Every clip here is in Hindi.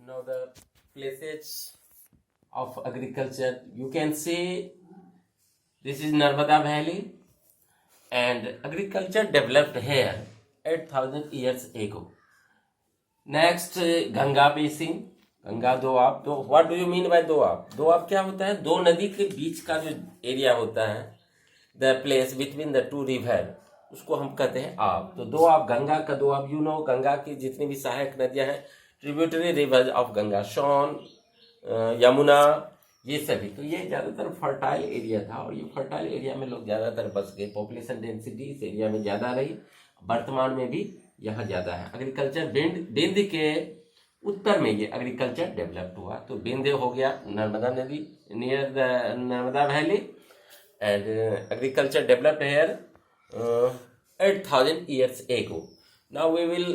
Now the places of agriculture, you can see this is Narmada Valley and agriculture developed here 8,000 years ago. Next, Ganga Basin, Ganga Doab. तो what do you mean by Doab? Doab क्या होता है? दो नदी के बीच का जो एरिया होता है, the place between the two river, उसको हम कहते हैं आब. तो दोआब, गंगा का दोआब, यू नो, गंगा की जितनी भी सहायक नदियां हैं, ट्रिब्यूटरी रिवर ऑफ गंगा, सोन, यमुना, ये सभी. तो ये ज़्यादातर फर्टाइल एरिया था और ये फर्टाइल एरिया में लोग ज़्यादातर बस गए. पॉपुलेशन डेंसिटी इस एरिया में ज़्यादा रही, वर्तमान में भी यहाँ ज़्यादा है. एग्रीकल्चर बिंद के उत्तर में ये एग्रीकल्चर डेवलप्ड हुआ. तो बिंद हो गया नर्मदा नदी, near the Narmada valley, and agriculture developed here 8,000 years ago. Now we will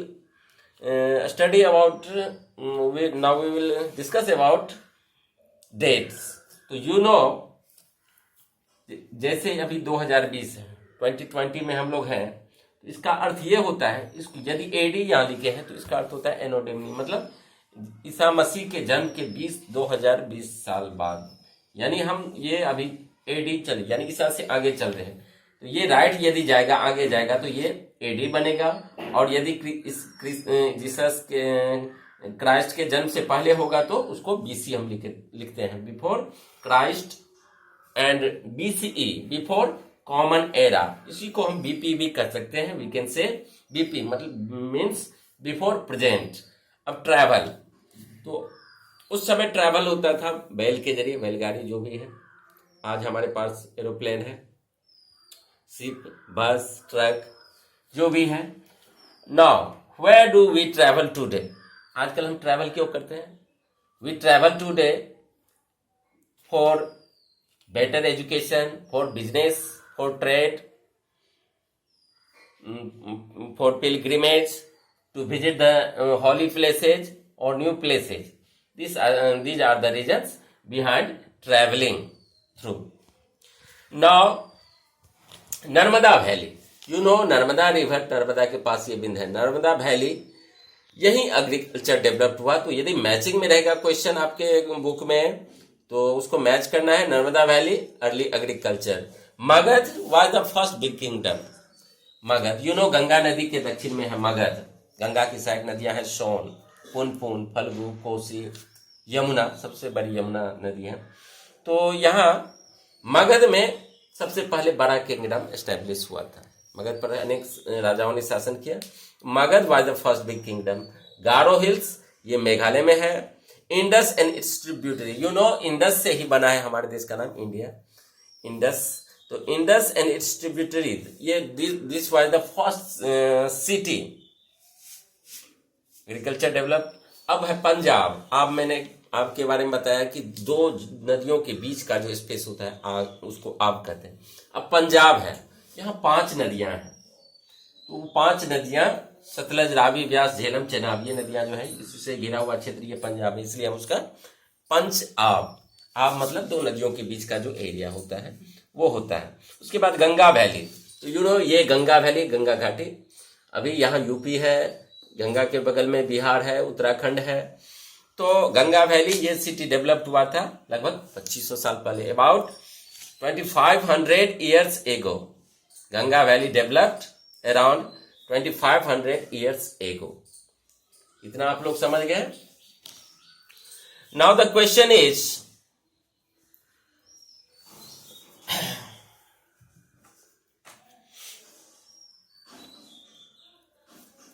study about, now we will discuss about dates. तो you know, जैसे अभी 2020 है, 2020 में हम लोग हैं, तो इसका अर्थ ये होता है, इसको यदि एडी यहाँ लिखे हैं तो इसका अर्थ होता है एनोडेमनी, मतलब ईसा मसीह के जन्म के 2020 साल बाद. यानी हम ये अभी एडी चल, यानी ईसा से आगे चल रहे हैं. तो ये राइट यदि जाएगा, आगे जाएगा, तो ये एडी बनेगा. और यदि जीसस के क्राइस्ट के जन्म से पहले होगा तो उसको बीसी हम लिखते हैं, before Christ, and BCE, before common era. इसी को हम बीपी भी कर सकते हैं. वी कैन से बीपी मतलब मीन्स बिफोर प्रेजेंट. अब ट्रैवल, तो उस समय ट्रैवल होता था बैल के जरिए, बैलगाड़ी जो भी है. आज हमारे पास एरोप्लेन है, शिप, बस, ट्रक, जो भी है. Now where do we travel today? आजकल हम ट्रैवल क्यों करते हैं? We travel today for better education, for business, for trade, for pilgrimage, to visit the holy places or new places. These are the reasons behind traveling through. Now, Narmada valley, you know, Narmada river, Narmada के पास ये बिंद है, नर्मदा वैली, यही एग्रीकल्चर डेवलप्ड हुआ. तो यदि मैचिंग में रहेगा क्वेश्चन आपके बुक में, तो उसको मैच करना है. Narmada valley, early agriculture. Magadh was the first big kingdom. Magadh, you know, Ganga नदी के दक्षिण में है मगध. गंगा की सहायक नदियां हैं सोन, पुनपुन, फल्गु, कोसी, यमुना, सबसे बड़ी यमुना नदी है. तो यहाँ मगध में सबसे पहले बड़ा किंगडम एस्टेब्लिश हुआ था. मगध पर अनेक राजाओं ने शासन किया. Magadh was the first big kingdom. Garo hills, ये मेघालय में है. Indus and it's tributary, you know, Indus से ही बना है हमारे देश का नाम इंडिया, इंडस. तो इंडस एंड इट्स ट्रिब्यूटरीज, ये this was the first city agriculture develop. अब है पंजाब. अब मैंने आपके बारे में बताया कि दो नदियों के बीच का जो स्पेस होता है उसको आब कहते हैं. अब पंजाब है, यहाँ 5 नदियां हैं. तो 5 नदियां, सतलज, रावी, व्यास, झेलम, चेनाब, ये नदियां जो है इससे घिरा हुआ क्षेत्र ये पंजाब है, इसलिए हम उसका पंच आब. आब मतलब दो नदियों के बीच का जो एरिया होता है वो होता है. उसके बाद गंगा वैली, तो यू नो, ये गंगा वैली, गंगा घाटी. अभी यहाँ यूपी है, गंगा के बगल में बिहार है, उत्तराखंड है. तो गंगा वैली, ये सिटी डेवलप्ड हुआ था लगभग 2500 साल पहले, about 2500 years ago. Ganga valley developed around 2500 years ago. इतना आप लोग समझ गए. नाउ द क्वेश्चन इज,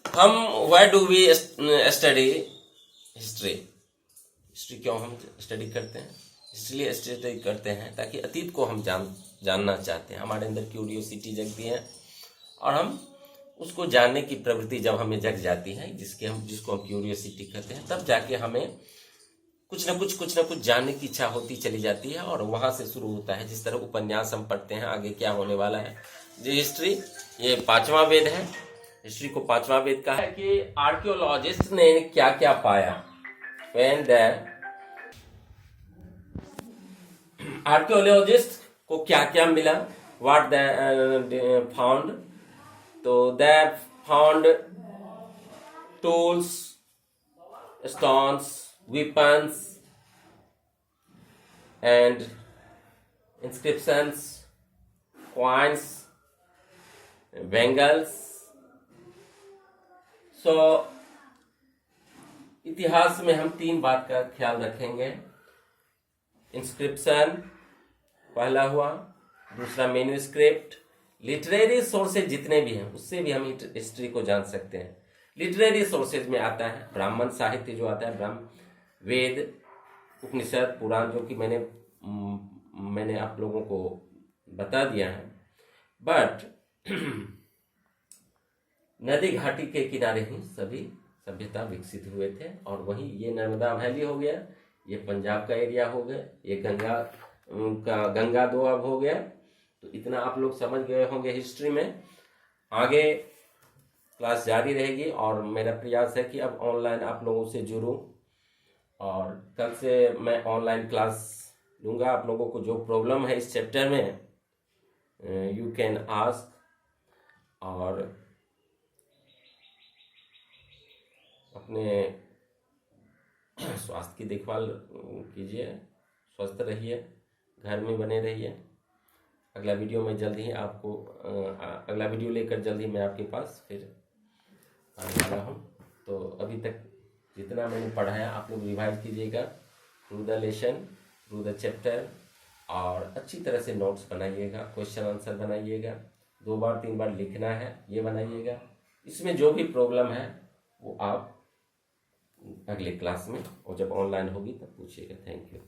हम why do we study history? History क्यों हम स्टडी करते हैं? इसलिए स्टडी करते हैं ताकि अतीत को हम जानना चाहते हैं. हमारे अंदर क्यूरियोसिटी जगती है और हम उसको जानने की प्रवृत्ति जब हमें जग जाती है, जिसको हम क्यूरियोसिटी कहते हैं, तब जाके हमें कुछ ना कुछ जानने की इच्छा होती चली जाती है और वहां से शुरू होता है. जिस तरह उपन्यास हम पढ़ते हैं आगे क्या होने वाला है. जो हिस्ट्री, ये 5वां वेद है. हिस्ट्री को 5वां वेद कहा है कि आर्कियोलॉजिस्ट ने क्या क्या पाया. When the आर्कियोलॉजिस्ट को क्या क्या मिला, what they found. तो they found tools, stones, weapons and inscriptions, coins, bangles. So इतिहास में हम 3 बात का ख्याल रखेंगे। इंस्क्रिप्शन पहला हुआ, दूसरा मैन्युस्क्रिप्ट, लिटरेरी सोर्सेज जितने भी हैं उससे भी हम हिस्ट्री को जान सकते हैं। लिटरेरी सोर्सेज में आता है ब्राह्मण साहित्य जो आता है, वेद, उपनिषद, पुराण, जो कि मैंने आप लोगों को बता दिया है। बट नदी घाटी के किनारे ही सभी सभ्यता विकसित हुए थे, और वहीं ये नर्मदा वैली हो गया, ये पंजाब का एरिया हो गया, ये गंगा दोआब हो गया। तो इतना आप लोग समझ गए होंगे हिस्ट्री में। आगे क्लास जारी रहेगी, और मेरा प्रयास है कि अब ऑनलाइन आप लोगों से जुड़ूं, और कल से मैं ऑनलाइन क्लास लूँगा। आप लोगों को जो प्रॉब्लम है इस चैप्टर में यू कैन आस्क, और अपने स्वास्थ्य की देखभाल कीजिए, स्वस्थ रहिए, घर में बने रहिए। अगला वीडियो में जल्द ही आपको अगला वीडियो लेकर जल्द ही मैं आपके पास फिर आने वाला हूँ। तो अभी तक जितना मैंने पढ़ाया आप लोग रिवाइज कीजिएगा through the lesson, through the chapter, और अच्छी तरह से नोट्स बनाइएगा, क्वेश्चन आंसर बनाइएगा, 2 बार 3 बार लिखना है, ये बनाइएगा। इसमें जो भी प्रॉब्लम है वो आप अगले क्लास में और जब ऑनलाइन होगी तब पूछिएगा। Thank you.